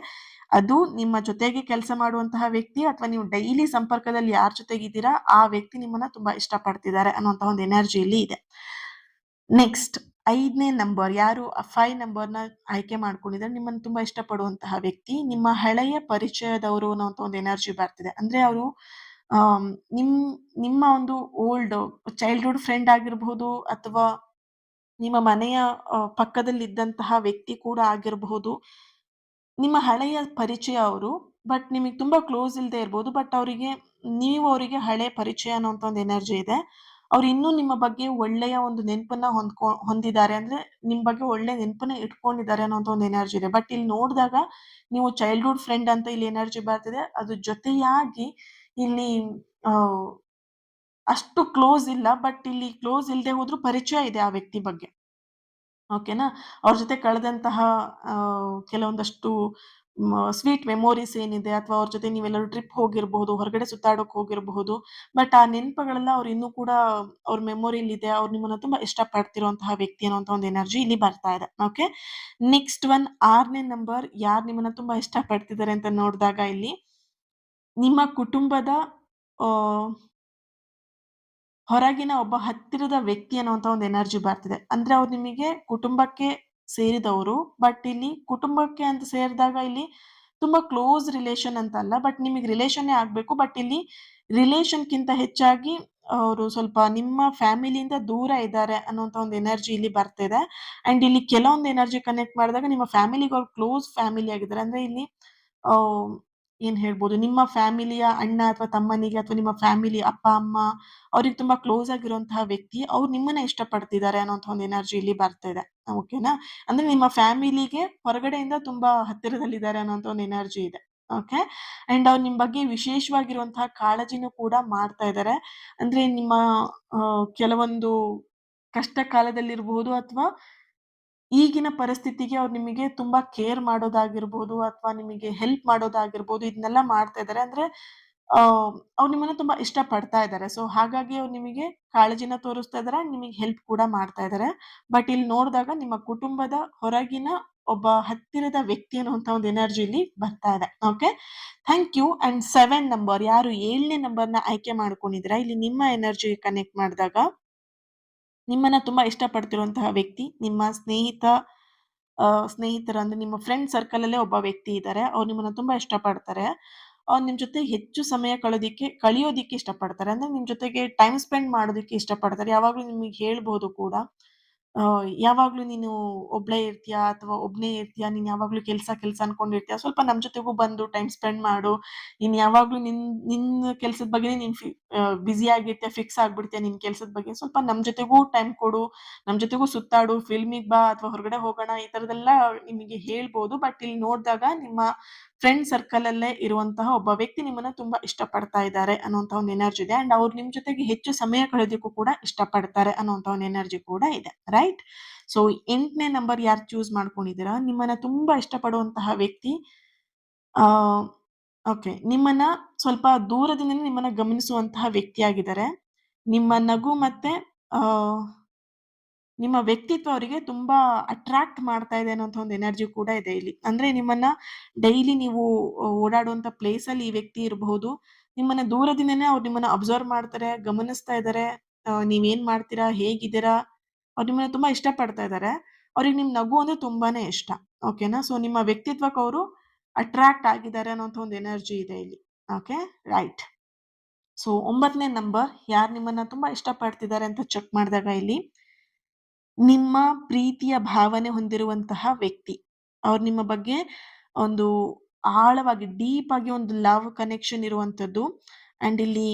ಅದು ನಿಮ್ಮ ಜೊತೆಗೆ ಕೆಲಸ ಮಾಡುವಂತಹ ವ್ಯಕ್ತಿ, ಅಥವಾ ನೀವು ಡೈಲಿ ಸಂಪರ್ಕದಲ್ಲಿ ಯಾರ್ ಜೊತೆಗಿದ್ದೀರಾ, ಆ ವ್ಯಕ್ತಿ ನಿಮ್ಮನ್ನ ತುಂಬಾ ಇಷ್ಟಪಡ್ತಿದ್ದಾರೆ ಅನ್ನುವಂತಹ ಒಂದು ಎನರ್ಜಿ ಇಲ್ಲಿ ಇದೆ. ನೆಕ್ಸ್ಟ್ 5ನೇ ನಂಬರ್ ಯಾರು 5 ನಂಬರ್‌ನ ಆಯ್ಕೆ ಮಾಡ್ಕೊಂಡಿದ್ದಾರೆ, ನಿಮ್ಮನ್ನ ತುಂಬಾ ಇಷ್ಟಪಡುವಂತಹ ವ್ಯಕ್ತಿ, ನಿಮ್ಮ ಹಳೆಯ ಪರಿಚಯದವರು ಅನ್ನುವಂತ ಒಂದು ಎನರ್ಜಿ ಬರ್ತಿದೆ. ಅಂದ್ರೆ ಅವರು ಆಹ್, ನಿಮ್ ನಿಮ್ಮ ಒಂದು ಓಲ್ಡ್ ಚೈಲ್ಡ್‌ಹುಡ್ ಫ್ರೆಂಡ್ ಆಗಿರಬಹುದು, ಅಥವಾ ನಿಮ್ಮ ಮನೆಯ ಪಕ್ಕದಲ್ಲಿದ್ದಂತಹ ವ್ಯಕ್ತಿ ಕೂಡ ಆಗಿರಬಹುದು. ನಿಮ್ಮ ಹಳೆಯ ಪರಿಚಯ ಅವರು. ಬಟ್ ನಿಮಗೆ ತುಂಬಾ ಕ್ಲೋಸ್ ಇಲ್ದೇ ಇರ್ಬೋದು. ಬಟ್ ನೀವು ಅವರಿಗೆ ಹಳೆ ಪರಿಚಯ ಅನ್ನೋಂಥ ಒಂದು ಎನರ್ಜಿ ಇದೆ. ಅವ್ರು ಇನ್ನೂ ನಿಮ್ಮ ಬಗ್ಗೆ ಒಳ್ಳೆಯ ಒಂದು ನೆನಪನ್ನ ಹೊಂದಿದ್ದಾರೆ. ಅಂದ್ರೆ ನಿಮ್ ಬಗ್ಗೆ ಒಳ್ಳೆ ನೆನಪನ್ನ ಇಟ್ಕೊಂಡಿದ್ದಾರೆ ಅನ್ನೋಂಥ ಒಂದು ಎನರ್ಜಿ ಇದೆ. ಬಟ್ ಇಲ್ಲಿ ನೋಡಿದಾಗ ನೀವು ಚೈಲ್ಡ್‌ಹುಡ್ ಫ್ರೆಂಡ್ ಅಂತ ಇಲ್ಲಿ ಎನರ್ಜಿ ಬರ್ತಿದೆ. ಅದ್ರ ಜೊತೆಯಾಗಿ ಇಲ್ಲಿ ಆಹ್, ಅಷ್ಟು ಕ್ಲೋಸ್ ಇಲ್ಲ. ಬಟ್ ಇಲ್ಲಿ ಕ್ಲೋಸ್ ಇಲ್ದೇ ಹೋದ್ರೂ ಪರಿಚಯ ಇದೆ ಆ ವ್ಯಕ್ತಿ ಬಗ್ಗೆ. ಓಕೆನಾ? ಅವ್ರ ಜೊತೆ ಕಳೆದಂತಹ ಕೆಲವೊಂದಷ್ಟು ಸ್ವೀಟ್ ಮೆಮೋರೀಸ್ ಏನಿದೆ, ಅಥವಾ ಅವ್ರ ಜೊತೆ ನೀವೆಲ್ಲಾದ್ರೂ ಟ್ರಿಪ್ ಹೋಗಿರಬಹುದು, ಹೊರಗಡೆ ಸುತ್ತಾಡೋಕ್ ಹೋಗಿರಬಹುದು. ಬಟ್ ಆ ನೆನಪುಗಳೆಲ್ಲ ಅವ್ರು ಇನ್ನೂ ಕೂಡ ಅವ್ರ ಮೆಮೊರಿಲಿದೆ. ಅವ್ರು ನಿಮ್ಮನ್ನ ತುಂಬಾ ಇಷ್ಟಪಡ್ತಿರುವಂತಹ ವ್ಯಕ್ತಿ ಅನ್ನುವಂತ ಒಂದು ಎನರ್ಜಿ ಇಲ್ಲಿ ಬರ್ತಾ ಇದೆ. ಓಕೆ. ನೆಕ್ಸ್ಟ್ 6ನೇ ನಂಬರ್ ಯಾರು ನಿಮ್ಮನ್ನ ತುಂಬಾ ಇಷ್ಟಪಡ್ತಿದ್ದಾರೆ ಅಂತ ನೋಡಿದಾಗ ಇಲ್ಲಿ ನಿಮ್ಮ ಕುಟುಂಬದ ಆಹ್ ಹೊರಗಿನ ಒಬ್ಬ ಹತ್ತಿರದ ವ್ಯಕ್ತಿ ಅನ್ನುವಂತ ಒಂದು ಎನರ್ಜಿ ಬರ್ತಿದೆ. ಅಂದ್ರೆ ಅವ್ರು ನಿಮಗೆ ಕುಟುಂಬಕ್ಕೆ ಸೇರಿದವರು. ಬಟ್ ಇಲ್ಲಿ ಕುಟುಂಬಕ್ಕೆ ಅಂತ ಸೇರಿದಾಗ ಇಲ್ಲಿ ತುಂಬಾ ಕ್ಲೋಸ್ ರಿಲೇಷನ್ ಅಂತ ಅಲ್ಲ. ಬಟ್ ನಿಮಗೆ ರಿಲೇಷನ್ನೇ ಆಗ್ಬೇಕು. ಬಟ್ ಇಲ್ಲಿ ರಿಲೇಷನ್‌ಕ್ಕಿಂತ ಹೆಚ್ಚಾಗಿ ಅವರು ಸ್ವಲ್ಪ ನಿಮ್ಮ ಫ್ಯಾಮಿಲಿಯಿಂದ ದೂರ ಇದ್ದಾರೆ ಅನ್ನುವಂತ ಒಂದು ಎನರ್ಜಿ ಇಲ್ಲಿ ಬರ್ತಿದೆ. ಅಂಡ್ ಇಲ್ಲಿ ಕೆಲವೊಂದು ಎನರ್ಜಿ ಕನೆಕ್ಟ್ ಮಾಡಿದಾಗ ನಿಮ್ಮ ಫ್ಯಾಮಿಲಿಗೆ ಅವ್ರು ಕ್ಲೋಸ್ ಫ್ಯಾಮಿಲಿ ಆಗಿದ್ದಾರೆ. ಅಂದ್ರೆ ಇಲ್ಲಿ ಆಹ್ ಏನ್ ಹೇಳ್ಬೋದು, ನಿಮ್ಮ ಫ್ಯಾಮಿಲಿಯ ಅಣ್ಣ ಅಥವಾ ತಮ್ಮನಿಗೆ ಅಥವಾ ನಿಮ್ಮ ಫ್ಯಾಮಿಲಿ ಅಪ್ಪ ಅಮ್ಮ ಅವ್ರಿಗೆ ತುಂಬಾ ಕ್ಲೋಸ್ ಆಗಿರುವಂತಹ ವ್ಯಕ್ತಿ ಅವ್ರು ನಿಮ್ಮನ್ನ ಇಷ್ಟಪಡ್ತಿದ್ದಾರೆ ಅನ್ನೋಂಥ ಒಂದು ಎನರ್ಜಿ ಇಲ್ಲಿ ಬರ್ತಾ ಇದೆ. ಓಕೆನಾ? ಅಂದ್ರೆ ನಿಮ್ಮ ಫ್ಯಾಮಿಲಿಗೆ ಹೊರಗಡೆಯಿಂದ ತುಂಬಾ ಹತ್ತಿರದಲ್ಲಿದ್ದಾರೆ ಅನ್ನೋಂಥ ಒಂದು ಎನರ್ಜಿ ಇದೆ. ಓಕೆ. ಅಂಡ್ ಅವ್ರು ನಿಮ್ ಬಗ್ಗೆ ವಿಶೇಷವಾಗಿರುವಂತಹ ಕಾಳಜಿನೂ ಕೂಡ ಮಾಡ್ತಾ ಇದ್ದಾರೆ. ಅಂದ್ರೆ ನಿಮ್ಮ ಕೆಲವೊಂದು ಕಷ್ಟ ಕಾಲದಲ್ಲಿರಬಹುದು ಅಥವಾ ಈಗಿನ ಪರಿಸ್ಥಿತಿಗೆ ಅವ್ರು ನಿಮಗೆ ತುಂಬಾ ಕೇರ್ ಮಾಡೋದಾಗಿರ್ಬೋದು ಅಥವಾ ನಿಮಗೆ ಹೆಲ್ಪ್ ಮಾಡೋದಾಗಿರ್ಬೋದು, ಇದನ್ನೆಲ್ಲ ಮಾಡ್ತಾ ಇದ್ದಾರೆ. ಅಂದ್ರೆ ಅವ್ರು ನಿಮ್ಮನ್ನ ತುಂಬಾ ಇಷ್ಟಪಡ್ತಾ ಇದ್ದಾರೆ. ಸೊ ಹಾಗಾಗಿ ಅವ್ರು ನಿಮಗೆ ಕಾಳಜಿನ ತೋರಿಸ್ತಾ ಇದ್ದಾರೆ ಅಂಡ್ ನಿಮಗೆ ಹೆಲ್ಪ್ ಕೂಡ ಮಾಡ್ತಾ ಇದ್ದಾರೆ. ಬಟ್ ಇಲ್ಲಿ ನೋಡಿದಾಗ ನಿಮ್ಮ ಕುಟುಂಬದ ಹೊರಗಿನ ಒಬ್ಬ ಹತ್ತಿರದ ವ್ಯಕ್ತಿ ಅನ್ನುವಂತ ಒಂದು ಎನರ್ಜಿ ಇಲ್ಲಿ ಬರ್ತಾ ಇದೆ. Okay. Thank you. And 7 number, ಯಾರು 7ನೇ ನಂಬರ್‌ನ ಆಯ್ಕೆ ಮಾಡ್ಕೊಂಡಿದ್ದೀರಾ, ಇಲ್ಲಿ ನಿಮ್ಮ ಎನರ್ಜಿಗೆ ಕನೆಕ್ಟ್ ಮಾಡಿದಾಗ ನಿಮ್ಮನ್ನ ತುಂಬಾ ಇಷ್ಟಪಡ್ತಿರುವಂತಹ ವ್ಯಕ್ತಿ, ನಿಮ್ಮ ಸ್ನೇಹಿತರ ಅಂದ್ರೆ ನಿಮ್ಮ ಫ್ರೆಂಡ್ ಸರ್ಕಲ್ ಅಲ್ಲೇ ಒಬ್ಬ ವ್ಯಕ್ತಿ ಇದ್ದಾರೆ. ಅವ್ರು ನಿಮ್ಮನ್ನ ತುಂಬಾ ಇಷ್ಟಪಡ್ತಾರೆ. ಅವ್ರು ನಿಮ್ ಜೊತೆ ಹೆಚ್ಚು ಸಮಯ ಕಳಿಯೋದಿಕ್ಕೆ ಇಷ್ಟಪಡ್ತಾರೆ. ಅಂದ್ರೆ ನಿಮ್ ಜೊತೆಗೆ ಟೈಮ್ ಸ್ಪೆಂಡ್ ಮಾಡೋದಿಕ್ಕೆ ಇಷ್ಟಪಡ್ತಾರೆ. ಯಾವಾಗ್ಲೂ ನಿಮಗೆ ಹೇಳ್ಬೋದು ಕೂಡ. ಯಾವಾಗ್ಲೂ ನೀನು ಒಬ್ಳೇ ಇರ್ತೀಯಾ ಅಥವಾ ಒಬ್ನೇ ಇರ್ತೀಯಾ? ನೀನ್ ಯಾವಾಗ್ಲೂ ಕೆಲ್ಸ ಅನ್ಕೊಂಡಿರ್ತೀಯಾ? ಸ್ವಲ್ಪ ನಮ್ ಜೊತೆಗೂ ಬಂದು ಟೈಮ್ ಸ್ಪೆಂಡ್ ಮಾಡು. ನೀನ್ ಯಾವಾಗ್ಲೂ ನಿನ್ನ ಕೆಲ್ಸದ ಬಗ್ಗೆನೇ ನೀನ್ ಬ್ಯುಸಿ ಆಗಿರ್ತೀಯ, ಫಿಕ್ಸ್ ಆಗ್ಬಿಡ್ತೀಯ ನಿನ್ ಕೆಲ್ಸದ ಬಗ್ಗೆ. ಸ್ವಲ್ಪ ನಮ್ ಜೊತೆಗೂ ಟೈಮ್ ಕೊಡು, ನಮ್ ಜೊತೆಗೂ ಸುತ್ತಾಡು, ಫಿಲ್ಮಿಗ್ ಬಾ ಅಥವಾ ಹೊರಗಡೆ ಹೋಗೋಣ, ಈ ತರದೆಲ್ಲ ನಿಮಗೆ ಹೇಳ್ಬೋದು. ಬಟ್ ಇಲ್ಲಿ ನೋಡ್ದಾಗ ನಿಮ್ಮ ಫ್ರೆಂಡ್ ಸರ್ಕಲ್ ಅಲ್ಲೇ ಇರುವಂತಹ ಒಬ್ಬ ವ್ಯಕ್ತಿ ನಿಮ್ಮನ್ನ ತುಂಬಾ ಇಷ್ಟಪಡ್ತಾ ಇದ್ದಾರೆ ಅನ್ನುವಂತ ಒಂದು ಎನರ್ಜಿ ಇದೆ. ಅಂಡ್ ಅವ್ರು ನಿಮ್ ಜೊತೆಗೆ ಹೆಚ್ಚು ಸಮಯ ಕಳೆಯೋದಕ್ಕೂ ಕೂಡ ಇಷ್ಟಪಡ್ತಾರೆ ಅನ್ನುವಂತ ಒಂದು ಎನರ್ಜಿ ಕೂಡ ಇದೆ. ರೈಟ್? ಸೊ 8ನೇ ನಂಬರ್ ಯಾರು ಚೂಸ್ ಮಾಡ್ಕೊಂಡಿದ್ದೀರಾ, ನಿಮ್ಮನ್ನ ತುಂಬಾ ಇಷ್ಟಪಡುವಂತಹ ವ್ಯಕ್ತಿ ಆ ಓಕೆ. ನಿಮ್ಮನ್ನ ಸ್ವಲ್ಪ ದೂರದಿಂದನೇ ನಿಮ್ಮನ್ನ ಗಮನಿಸುವಂತಹ ವ್ಯಕ್ತಿಯಾಗಿದ್ದಾರೆ. ನಿಮ್ಮ ನಗು ಮತ್ತೆ ಆ ನಿಮ್ಮ ವ್ಯಕ್ತಿತ್ವ ಅವರಿಗೆ ತುಂಬಾ ಅಟ್ರಾಕ್ಟ್ ಮಾಡ್ತಾ ಇದೆ ಅನ್ನೋಂಥ ಒಂದು ಎನರ್ಜಿ ಕೂಡ ಇದೆ ಇಲ್ಲಿ. ಅಂದ್ರೆ ನಿಮ್ಮನ್ನ ಡೈಲಿ ನೀವು ಓಡಾಡುವಂತ ಪ್ಲೇಸ್ ಅಲ್ಲಿ ಈ ವ್ಯಕ್ತಿ ಇರಬಹುದು. ನಿಮ್ಮನ್ನ ದೂರದಿಂದನೇ ಅವ್ರು ನಿಮ್ಮನ್ನ ಅಬ್ಸರ್ವ್ ಮಾಡ್ತಾರೆ, ಗಮನಿಸ್ತಾ ಇದ್ದಾರೆ. ನೀವೇನ್ ಮಾಡ್ತೀರಾ? ಹೇಗಿದ್ದೀರಾ? ಅವ್ರು ನಿಮ್ಮನ್ನ ತುಂಬಾ ಇಷ್ಟಪಡ್ತಾ ಇದ್ದಾರೆ. ಅವ್ರಿಗೆ ನಿಮ್ ನಗು ಅಂದ್ರೆ ತುಂಬಾನೇ ಇಷ್ಟ. ಓಕೆನಾ? ಸೊ ನಿಮ್ಮ ವ್ಯಕ್ತಿತ್ವಕ್ಕೆ ಅವರು ಅಟ್ರಾಕ್ಟ್ ಆಗಿದ್ದಾರೆ ಅನ್ನೋಂಥ ಒಂದು ಎನರ್ಜಿ ಇದೆ ಇಲ್ಲಿ. ಓಕೆ. ರೈಟ್. ಸೊ 9ನೇ ನಂಬರ್, ಯಾರು ನಿಮ್ಮನ್ನ ತುಂಬಾ ಇಷ್ಟಪಡ್ತಿದ್ದಾರೆ ಅಂತ ಚೆಕ್ ಮಾಡಿದಾಗ ಇಲ್ಲಿ ನಿಮ್ಮ ಪ್ರೀತಿಯ ಭಾವನೆ ಹೊಂದಿರುವಂತಹ ವ್ಯಕ್ತಿ. ಅವ್ರು ನಿಮ್ಮ ಬಗ್ಗೆ ಒಂದು ಆಳವಾಗಿ ಡೀಪ್ ಆಗಿ ಒಂದು ಲವ್ ಕನೆಕ್ಷನ್ ಇರುವಂತದ್ದು. ಅಂಡ್ ಇಲ್ಲಿ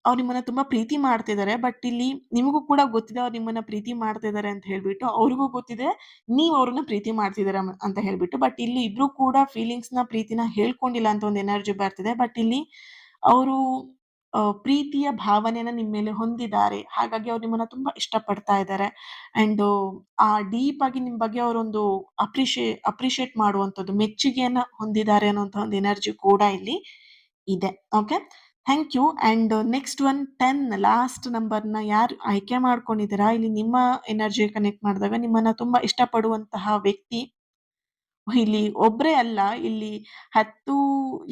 ಅವ್ರು ನಿಮ್ಮನ್ನ ತುಂಬಾ ಪ್ರೀತಿ ಮಾಡ್ತಿದ್ದಾರೆ. ಬಟ್ ಇಲ್ಲಿ ನಿಮಗೂ ಕೂಡ ಗೊತ್ತಿದೆ ಅವ್ರು ನಿಮ್ಮನ್ನ ಪ್ರೀತಿ ಮಾಡ್ತಿದ್ದಾರೆ ಅಂತ ಹೇಳ್ಬಿಟ್ಟು. ಅವ್ರಿಗೂ ಗೊತ್ತಿದೆ ನೀವ್ ಅವ್ರನ್ನ ಪ್ರೀತಿ ಮಾಡ್ತಿದ್ದೀರ ಅಂತ ಹೇಳ್ಬಿಟ್ಟು. ಬಟ್ ಇಲ್ಲಿ ಇಬ್ರು ಕೂಡ ಫೀಲಿಂಗ್ಸ್‌ನ, ಪ್ರೀತಿನ ಹೇಳ್ಕೊಂಡಿಲ್ಲ ಅಂತ ಒಂದು ಎನರ್ಜಿ ಬರ್ತಿದೆ. ಬಟ್ ಇಲ್ಲಿ ಅವರು ಪ್ರೀತಿಯ ಭಾವನೆಯನ್ನ ನಿಮ್ ಮೇಲೆ ಹೊಂದಿದ್ದಾರೆ. ಹಾಗಾಗಿ ಅವ್ರು ನಿಮ್ಮನ್ನ ತುಂಬಾ ಇಷ್ಟಪಡ್ತಾ ಇದ್ದಾರೆ. ಅಂಡ್ ಆ ಡೀಪ್ ಆಗಿ ನಿಮ್ ಬಗ್ಗೆ ಅವರೊಂದು ಅಪ್ರಿಶಿಯೇಟ್ ಮಾಡುವಂತದ್ದು, ಮೆಚ್ಚುಗೆಯನ್ನ ಹೊಂದಿದ್ದಾರೆ ಅನ್ನುವಂತಹ ಒಂದು ಎನರ್ಜಿ ಕೂಡ ಇಲ್ಲಿ ಇದೆ. Okay. Thank you. And next one 10 last ನಂಬರ್‌ನ ಯಾರು ಆಯ್ಕೆ ಮಾಡ್ಕೊಂಡಿದ್ದೀರಾ, ಇಲ್ಲಿ ನಿಮ್ಮ ಎನರ್ಜಿ ಕನೆಕ್ಟ್ ಮಾಡಿದಾಗ ನಿಮ್ಮನ್ನ ತುಂಬಾ ಇಷ್ಟಪಡುವಂತಹ ವ್ಯಕ್ತಿ ಇಲ್ಲಿ ಒಬ್ರೇ ಅಲ್ಲ, ಇಲ್ಲಿ 10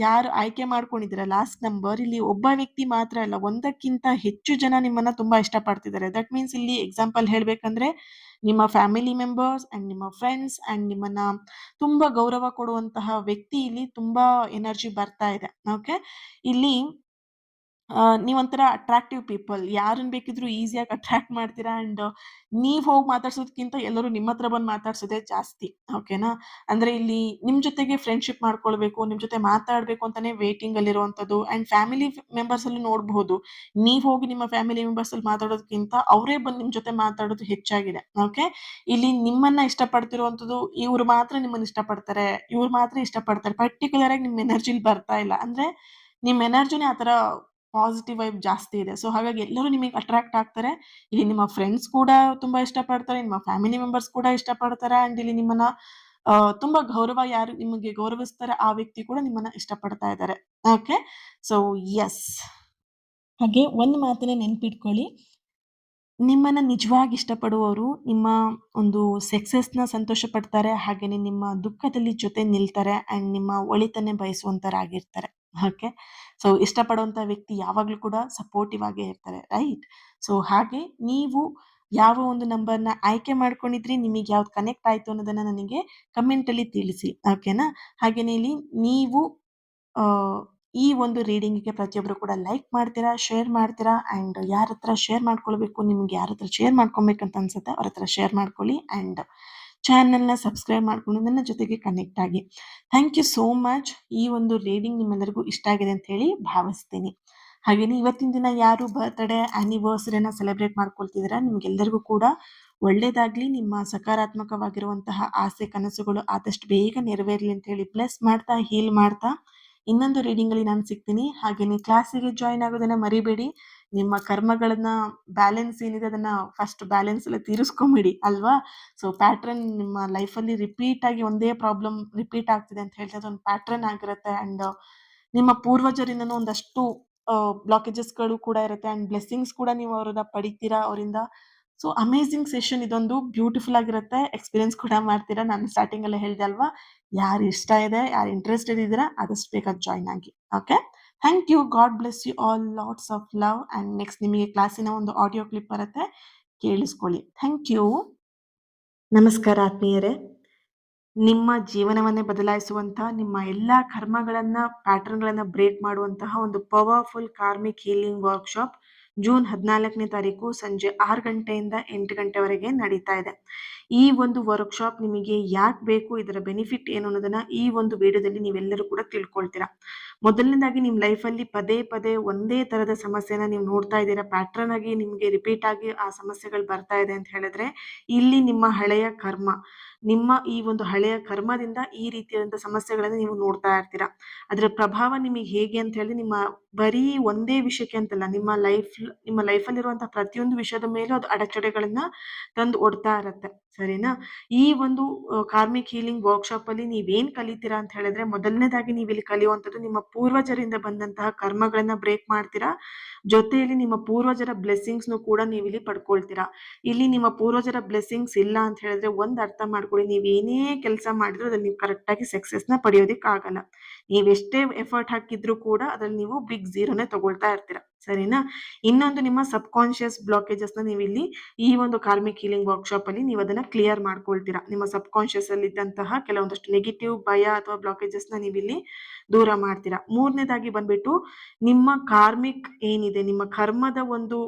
ಯಾರು ಆಯ್ಕೆ ಮಾಡ್ಕೊಂಡಿದ್ದೀರ ಲಾಸ್ಟ್ ನಂಬರ್, ಇಲ್ಲಿ ಒಬ್ಬ ವ್ಯಕ್ತಿ ಮಾತ್ರ ಅಲ್ಲ, ಒಂದಕ್ಕಿಂತ ಹೆಚ್ಚು ಜನ ನಿಮ್ಮನ್ನ ತುಂಬಾ ಇಷ್ಟಪಡ್ತಿದ್ದಾರೆ. ದಟ್ ಮೀನ್ಸ್ ಇಲ್ಲಿ ಎಕ್ಸಾಂಪಲ್ ಹೇಳ್ಬೇಕಂದ್ರೆ, ನಿಮ್ಮ ಫ್ಯಾಮಿಲಿ ಮೆಂಬರ್ಸ್ ಅಂಡ್ ನಿಮ್ಮ ಫ್ರೆಂಡ್ಸ್ ಅಂಡ್ ನಿಮ್ಮನ್ನ ತುಂಬಾ ಗೌರವ ಕೊಡುವಂತಹ ವ್ಯಕ್ತಿ ಇಲ್ಲಿ ತುಂಬಾ ಎನರ್ಜಿ ಬರ್ತಾ ಇದೆ. ಓಕೆ. ಇಲ್ಲಿ ನೀವೊಂಥರ ಅಟ್ರಾಕ್ಟಿವ್ ಪೀಪಲ್. ಯಾರನ್ನ ಬೇಕಿದ್ರು ಈಸಿಯಾಗಿ ಅಟ್ರಾಕ್ಟ್ ಮಾಡ್ತೀರಾ. ಅಂಡ್ ನೀವ್ ಹೋಗಿ ಮಾತಾಡ್ಸೋದ್ಕಿಂತ ಎಲ್ಲರೂ ನಿಮ್ಮ ಹತ್ರ ಬಂದು ಮಾತಾಡ್ಸೋದೇ ಜಾಸ್ತಿ. ಓಕೆನಾ? ಅಂದ್ರೆ ಇಲ್ಲಿ ನಿಮ್ ಜೊತೆಗೆ ಫ್ರೆಂಡ್‌ಶಿಪ್ ಮಾಡ್ಕೊಳ್ಬೇಕು, ನಿಮ್ ಜೊತೆ ಮಾತಾಡ್ಬೇಕು ಅಂತಾನೆ ವೇಟಿಂಗ್ ಅಲ್ಲಿರುವಂತದ್ದು. ಅಂಡ್ ಫ್ಯಾಮಿಲಿ ಮೆಂಬರ್ಸ್ ಅಲ್ಲೂ ನೋಡ್ಬಹುದು. ನೀವ್ ಹೋಗಿ ನಿಮ್ಮ ಫ್ಯಾಮಿಲಿ ಮೆಂಬರ್ಸ್ ಅಲ್ಲಿ ಮಾತಾಡೋದಕ್ಕಿಂತ ಅವರೇ ಬಂದು ನಿಮ್ ಜೊತೆ ಮಾತಾಡೋದು ಹೆಚ್ಚಾಗಿದೆ. ಓಕೆ. ಇಲ್ಲಿ ನಿಮ್ಮನ್ನ ಇಷ್ಟಪಡ್ತಿರುವಂತದ್ದು ಇವ್ರು ಮಾತ್ರ ನಿಮ್ಮನ್ನ ಇಷ್ಟಪಡ್ತಾರೆ, ಇವ್ರು ಮಾತ್ರ ಇಷ್ಟಪಡ್ತಾರೆ. ಪರ್ಟಿಕ್ಯುಲರ್ ಆಗಿ ನಿಮ್ ಎನರ್ಜಿಲಿ ಬರ್ತಾ ಇಲ್ಲ. ಅಂದ್ರೆ ನಿಮ್ ಎನರ್ಜಿನೇ ಆತರ ಪಾಸಿಟಿವ್ ವೈಬ್ ಜಾಸ್ತಿ ಇದೆ. ಸೊ ಹಾಗಾಗಿ ಎಲ್ಲರೂ ನಿಮಗೆ ಅಟ್ರಾಕ್ಟ್ ಆಗ್ತಾರೆ. ಇಲ್ಲಿ ನಿಮ್ಮ ಫ್ರೆಂಡ್ಸ್ ಕೂಡ ತುಂಬಾ ಇಷ್ಟಪಡ್ತಾರೆ. ನಿಮ್ಮ ಫ್ಯಾಮಿಲಿ ಮೆಂಬರ್ಸ್ ಕೂಡ ಇಷ್ಟಪಡ್ತಾರೆ. ಅಂಡ್ ಇಲ್ಲಿ ನಿಮ್ಮನ್ನ ತುಂಬಾ ಯಾರು ನಿಮಗೆ ಗೌರವಿಸ್ತಾರೆ ಆ ವ್ಯಕ್ತಿ ಕೂಡ ನಿಮ್ಮನ್ನ ಇಷ್ಟಪಡ್ತಾ ಇದ್ದಾರೆ. ಓಕೆ. So Yes. ಹಾಗೆ ಒಂದು ಮಾತನ್ನ ನೆನ್ಪಿಟ್ಕೊಳ್ಳಿ. ನಿಮ್ಮನ್ನ ನಿಜವಾಗಿ ಇಷ್ಟಪಡುವವರು ನಿಮ್ಮ ಒಂದು ಸಕ್ಸಸ್‌ನ ಸಂತೋಷ ಪಡ್ತಾರೆ. ಹಾಗೇನೆ ನಿಮ್ಮ ದುಃಖದಲ್ಲಿ ಜೊತೆ ನಿಲ್ತಾರೆ ಅಂಡ್ ನಿಮ್ಮ ಒಳಿತನ್ನೇ ಬಯಸುವಂತರಾಗಿರ್ತಾರೆ. ಓಕೆ. ಸೊ ಇಷ್ಟಪಡುವಂತ ವ್ಯಕ್ತಿ ಯಾವಾಗ್ಲೂ ಕೂಡ ಸಪೋರ್ಟಿವ್ ಆಗೇ ಇರ್ತಾರೆ. ರೈಟ್? ಸೊ ಹಾಗೆ ನೀವು ಯಾವ ಒಂದು ನಂಬರ್‌ನ ಆಯ್ಕೆ ಮಾಡ್ಕೊಂಡಿದ್ರಿ, ನಿಮಗೆ ಯಾವ್ದು ಕನೆಕ್ಟ್ ಆಯ್ತು ಅನ್ನೋದನ್ನ ನನಗೆ ಕಮೆಂಟ್ ಅಲ್ಲಿ ತಿಳಿಸಿ. ಓಕೆನಾ? ಹಾಗೇನೆ ಇಲ್ಲಿ ನೀವು ಆ, ಈ ಒಂದು ರೀಡಿಂಗಿಗೆ ಪ್ರತಿಯೊಬ್ರು ಕೂಡ ಲೈಕ್ ಮಾಡ್ತೀರಾ, ಶೇರ್ ಮಾಡ್ತೀರಾ ಅಂಡ್ ಯಾರ ಹತ್ರ ಶೇರ್ ಮಾಡ್ಕೊಳ್ಬೇಕು, ನಿಮ್ಗೆ ಯಾರ ಹತ್ರ ಶೇರ್ ಮಾಡ್ಕೊಬೇಕಂತ ಅನ್ಸುತ್ತೆ ಅವ್ರ ಹತ್ರ ಶೇರ್ ಮಾಡ್ಕೊಳ್ಳಿ. ಅಂಡ್ ಚಾನಲ್ನ ಸಬ್ಸ್ಕ್ರೈಬ್ ಮಾಡಿಕೊಂಡು ನನ್ನ ಜೊತೆಗೆ ಕನೆಕ್ಟ್ ಆಗಿ. Thank you so much. ಈ ಒಂದು ರೀಡಿಂಗ್ ನಿಮ್ಮೆಲ್ಲರಿಗೂ ಇಷ್ಟ ಆಗಿದೆ ಅಂತ ಹೇಳಿ ಭಾವಿಸ್ತೀನಿ. ಹಾಗೆಯೇ ಇವತ್ತಿನ ದಿನ ಯಾರು ಬರ್ತ್ಡೇ ಆನಿವರ್ಸರಿನ ಸೆಲೆಬ್ರೇಟ್ ಮಾಡ್ಕೊಳ್ತಿದ್ದೀರಾ ನಿಮ್ಗೆಲ್ಲರಿಗೂ ಕೂಡ ಒಳ್ಳೇದಾಗ್ಲಿ. ನಿಮ್ಮ ಸಕಾರಾತ್ಮಕವಾಗಿರುವಂತಹ ಆಸೆ ಕನಸುಗಳು ಆದಷ್ಟು ಬೇಗ ನೆರವೇರಲಿ ಅಂತ ಹೇಳಿ ಬ್ಲೆಸ್ ಮಾಡ್ತಾ ಹೀಲ್ ಮಾಡ್ತಾ ಇನ್ನೊಂದು ರೀಡಿಂಗ್ ಅಲ್ಲಿ ನಾನು ಸಿಗ್ತೀನಿ. ಹಾಗೇನೆ ಕ್ಲಾಸಿಗೆ ಜಾಯಿನ್ ಆಗೋದನ್ನ ಮರಿಬೇಡಿ. ನಿಮ್ಮ ಕರ್ಮಗಳನ್ನ ಬ್ಯಾಲೆನ್ಸ್ ಏನಿದೆ ಅದನ್ನ ಫಸ್ಟ್ ಬ್ಯಾಲೆನ್ಸ್ ಎಲ್ಲ ತೀರಿಸ್ಕೊಂಬಿಡಿ ಅಲ್ವಾ. ಸೊ ಪ್ಯಾಟ್ರನ್ ನಿಮ್ಮ ಲೈಫಲ್ಲಿ ರಿಪೀಟ್ ಆಗಿ ಒಂದೇ ಪ್ರಾಬ್ಲಮ್ ರಿಪೀಟ್ ಆಗ್ತಿದೆ ಅಂತ ಹೇಳ್ತಾ ಅದೊಂದು ಪ್ಯಾಟ್ರನ್ ಆಗಿರುತ್ತೆ. ಅಂಡ್ ನಿಮ್ಮ ಪೂರ್ವಜರಿಂದನೂ ಒಂದಷ್ಟು ಬ್ಲಾಕೇಜಸ್ಗಳು ಕೂಡ ಇರುತ್ತೆ ಅಂಡ್ ಬ್ಲೆಸ್ಸಿಂಗ್ಸ್ ಕೂಡ ನೀವು ಅವ್ರನ್ನ ಪಡಿತೀರಾ ಅವರಿಂದ. ಸೊ ಅಮೇಝಿಂಗ್ ಸೆಷನ್ ಇದೊಂದು ಬ್ಯೂಟಿಫುಲ್ ಆಗಿರುತ್ತೆ. ಎಕ್ಸ್ಪೀರಿಯನ್ಸ್ ಕೂಡ ಮಾಡ್ತೀರಾ. ನಾನು ಸ್ಟಾರ್ಟಿಂಗ್ ಅಲ್ಲೇ ಹೇಳಿದೆ ಅಲ್ವಾ, ಯಾರು ಇಷ್ಟ ಇದೆ, ಯಾರು ಇಂಟ್ರೆಸ್ಟೆಡ್ ಇದ್ದೀರಾ ಆದಷ್ಟು ಬೇಗ ಜಾಯ್ನ್ ಆಗಿ. Okay, thank you. God bless you all. Lots of love. And next ನಿಮಗೆ ಕ್ಲಾಸಿನ ಒಂದು ಆಡಿಯೋ ಕ್ಲಿಪ್ ಬರುತ್ತೆ, ಕೇಳಿಸ್ಕೊಳ್ಳಿ. Thank you. ನಮಸ್ಕಾರ ಆತ್ಮೀಯರೇ. ನಿಮ್ಮ ಜೀವನವನ್ನೇ ಬದಲಾಯಿಸುವಂತಹ ನಿಮ್ಮ ಎಲ್ಲಾ ಕರ್ಮಗಳನ್ನ ಪ್ಯಾಟರ್ನ್ಗಳನ್ನ ಬ್ರೇಕ್ ಮಾಡುವಂತಹ ಒಂದು powerful karmic healing workshop June 14ನೇ ತಾರೀಕು ಸಂಜೆ 6 ಗಂಟೆಯಿಂದ 8 ಗಂಟೆವರೆಗೆ ನಡೀತಾ ಇದೆ. ಈ ಒಂದು ವರ್ಕ್ಶಾಪ್ ನಿಮಗೆ ಯಾಕೆ ಬೇಕು, ಇದರ ಬೆನಿಫಿಟ್ ಏನು ಅನ್ನೋದನ್ನ ಈ ಒಂದು ವಿಡಿಯೋದಲ್ಲಿ ನೀವೆಲ್ಲರೂ ಕೂಡ ತಿಳ್ಕೊಳ್ತೀರಾ. ಮೊದಲನೇದಾಗಿ ನಿಮ್ಮ ಲೈಫಲ್ಲಿ ಪದೇ ಪದೇ ಒಂದೇ ತರದ ಸಮಸ್ಯೆನ ನೀವು ನೋಡ್ತಾ ಇದ್ದೀರಾ, ಪ್ಯಾಟ್ರನ್ ಆಗಿ ನಿಮಗೆ ರಿಪೀಟ್ ಆಗಿ ಆ ಸಮಸ್ಯೆಗಳು ಬರ್ತಾ ಇದೆ ಅಂತ ಹೇಳಿದ್ರೆ ಇಲ್ಲಿ ನಿಮ್ಮ ಹಳೆಯ ಕರ್ಮ, ನಿಮ್ಮ ಈ ಒಂದು ಹಳೆಯ ಕರ್ಮದಿಂದ ಈ ರೀತಿಯಾದಂತಹ ಸಮಸ್ಯೆಗಳನ್ನು ನೀವು ನೋಡ್ತಾ ಇರ್ತೀರಾ. ಅದರ ಪ್ರಭಾವ ನಿಮಗೆ ಹೇಗೆ ಅಂತ ಹೇಳಿ ನಿಮ್ಮ ಬರೀ ಒಂದೇ ವಿಷಯಕ್ಕೆ ಅಂತಲ್ಲ, ನಿಮ್ಮ ಲೈಫಲ್ಲಿರುವಂತಹ ಪ್ರತಿಯೊಂದು ವಿಷಯದ ಮೇಲೂ ಅದು ಅಡೆತಡೆಗಳನ್ನ ತಂದು ಒಡ್ತಾ ಇರತ್ತೆ. ಸರಿನಾ. ಈ ಒಂದು ಕಾರ್ಮಿಕ್ ಹೀಲಿಂಗ್ ವರ್ಕ್ಶಾಪ್ ಅಲ್ಲಿ ನೀವೇನ್ ಕಲಿತೀರಾ ಅಂತ ಹೇಳಿದ್ರೆ, ಮೊದಲನೇದಾಗಿ ನೀವು ಇಲ್ಲಿ ಕಲಿಯುವಂಥದ್ದು ನಿಮ್ಮ ಪೂರ್ವಜರಿಂದ ಬಂದಂತಹ ಕರ್ಮಗಳನ್ನ ಬ್ರೇಕ್ ಮಾಡ್ತೀರಾ. ಜೊತೆಯಲ್ಲಿ ನಿಮ್ಮ ಪೂರ್ವಜರ ಬ್ಲೆಸ್ಸಿಂಗ್ಸ್ ನು ಕೂಡ ನೀವು ಇಲ್ಲಿ ಪಡ್ಕೊಳ್ತೀರಾ. ಇಲ್ಲಿ ನಿಮ್ಮ ಪೂರ್ವಜರ ಬ್ಲೆಸ್ಸಿಂಗ್ಸ್ ಇಲ್ಲ ಅಂತ ಹೇಳಿದ್ರೆ ಒಂದ್ ಅರ್ಥ ಮಾಡ್ಕೊಳ್ಳಿ, ನೀವ್ ಏನೇ ಕೆಲಸ ಮಾಡಿದ್ರು ಅದ್ರಲ್ಲಿ ನೀವು ಕರೆಕ್ಟ್ ಆಗಿ ಸಕ್ಸಸ್ ನ ಪಡೆಯೋದಿಕ್ ಆಗಲ್ಲ. ನೀವ್ ಎಷ್ಟೇ ಎಫರ್ಟ್ ಹಾಕಿದ್ರು ಕೂಡ ಅದ್ರಲ್ಲಿ ನೀವು ಬಿಗ್ ಝೀರೋನೇ ತಗೊಳ್ತಾ ಇರ್ತೀರಾ. ಸರಿನಾ. ಇನ್ನೊಂದು ನಿಮ್ಮ ಸಬ್ ಕಾನ್ಶಿಯಸ್ ಬ್ಲಾಕೇಜಸ್ ನ ನೀವು ಇಲ್ಲಿ ಈ ಒಂದು ಕಾರ್ಮಿಕ್ ಹೀಲಿಂಗ್ ವರ್ಕ್ಶಾಪ್ ಅಲ್ಲಿ ನೀವು ಅದನ್ನ ಕ್ಲಿಯರ್ ಮಾಡ್ಕೊಳ್ತೀರಾ. ನಿಮ್ಮ ಸಬ್ ಕಾನ್ಶಿಯಸ್ ಅಲ್ಲಿ ಇದ್ದಂತಹ ಕೆಲವೊಂದಷ್ಟು ನೆಗೆಟಿವ್ ಭಯ ಅಥವಾ ಬ್ಲಾಕೇಜಸ್ ನ ನೀವು ಇಲ್ಲಿ ದೂರ ಮಾಡ್ತೀರಾ. ಮೂರನೇದಾಗಿ ಬಂದ್ಬಿಟ್ಟು ನಿಮ್ಮ ಕಾರ್ಮಿಕ್ ಏನಿದೆ, ನಿಮ್ಮ ಕರ್ಮದ ಒಂದು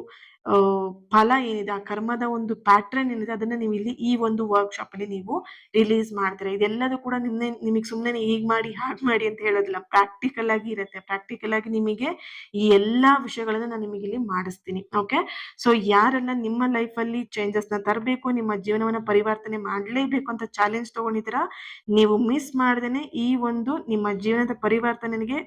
ಫಲ ಏನಿದೆ, ಆ ಕರ್ಮದ ಒಂದು ಪ್ಯಾಟ್ರನ್ ಏನಿದೆ ಅದನ್ನ ನೀವು ಇಲ್ಲಿ ಈ ಒಂದು ವರ್ಕ್ಶಾಪ್ ಅಲ್ಲಿ ನೀವು ರಿಲೀಸ್ ಮಾಡ್ತೀರಾ. ಇದೆಲ್ಲದೂ ಕೂಡ ನಿಮಗೆ ಸುಮ್ಮನೆ ಹೀಗ್ ಮಾಡಿ ಹಾಗೆ ಮಾಡಿ ಅಂತ ಹೇಳೋದಿಲ್ಲ, ಪ್ರಾಕ್ಟಿಕಲ್ ಆಗಿ ಇರುತ್ತೆ. ಪ್ರಾಕ್ಟಿಕಲ್ ಆಗಿ ನಿಮಗೆ ಈ ಎಲ್ಲಾ ವಿಷಯಗಳನ್ನ ನಾನು ನಿಮಗೆ ಇಲ್ಲಿ ಮಾಡಿಸ್ತೀನಿ. ಓಕೆ. ಸೊ ಯಾರೆಲ್ಲ ನಿಮ್ಮ ಲೈಫ್ ಅಲ್ಲಿ ಚೇಂಜಸ್ ನ ತರಬೇಕು, ನಿಮ್ಮ ಜೀವನವನ್ನ ಪರಿವರ್ತನೆ ಮಾಡ್ಲೇಬೇಕು ಅಂತ ಚಾಲೆಂಜ್ ತಗೊಂಡಿದ್ದೀರಾ, ನೀವು ಮಿಸ್ ಮಾಡ್ದೇನೆ ಈ ಒಂದು ನಿಮ್ಮ ಜೀವನದ ಪರಿವರ್ತನೆಗೆ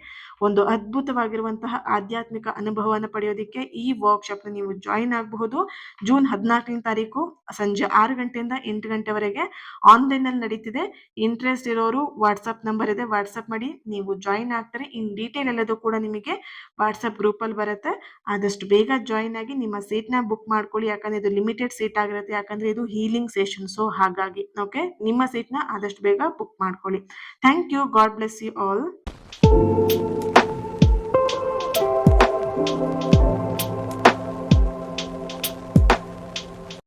ಒಂದು ಅದ್ಭುತವಾಗಿರುವಂತಹ ಆಧ್ಯಾತ್ಮಿಕ ಅನುಭವವನ್ನು ಪಡೆಯೋದಿಕ್ಕೆ ಈ ವರ್ಕ್ಶಾಪ್ ನೀವು ಜಾಯಿನ್ ಆಗಬಹುದು. ಜೂನ್ 14ನೇ ತಾರೀಕು ಸಂಜೆ 6 ಗಂಟೆಯಿಂದ 8 ಗಂಟೆವರೆಗೆ ಆನ್ಲೈನ್ ಅಲ್ಲಿ ನಡೀತಿದೆ. ಇಂಟ್ರೆಸ್ಟ್ ಇರೋರು ವಾಟ್ಸ್ಆಪ್ ನಂಬರ್ ಇದೆ, ವಾಟ್ಸ್ಆಪ್ ಮಾಡಿ ನೀವು ಜಾಯಿನ್ ಆಗ್ತಾರೆ. ಇನ್ ಡೀಟೇಲ್ ಎಲ್ಲದೂ ಕೂಡ ನಿಮಗೆ ವಾಟ್ಸ್ಆಪ್ ಗ್ರೂಪ್ ಅಲ್ಲಿ ಬರುತ್ತೆ. ಆದಷ್ಟು ಬೇಗ ಜಾಯಿನ್ ಆಗಿ ನಿಮ್ಮ ಸೀಟ್ ನ ಬುಕ್ ಮಾಡ್ಕೊಳ್ಳಿ. ಯಾಕಂದ್ರೆ ಇದು ಲಿಮಿಟೆಡ್ ಸೀಟ್ ಆಗಿರುತ್ತೆ, ಯಾಕಂದ್ರೆ ಇದು ಹೀಲಿಂಗ್ ಸೆಷನ್. ಸೊ ಹಾಗಾಗಿ ಓಕೆ, ನಿಮ್ಮ ಸೀಟ್ ನ ಆದಷ್ಟು ಬೇಗ ಬುಕ್ ಮಾಡ್ಕೊಳ್ಳಿ. Thank you. God bless you all.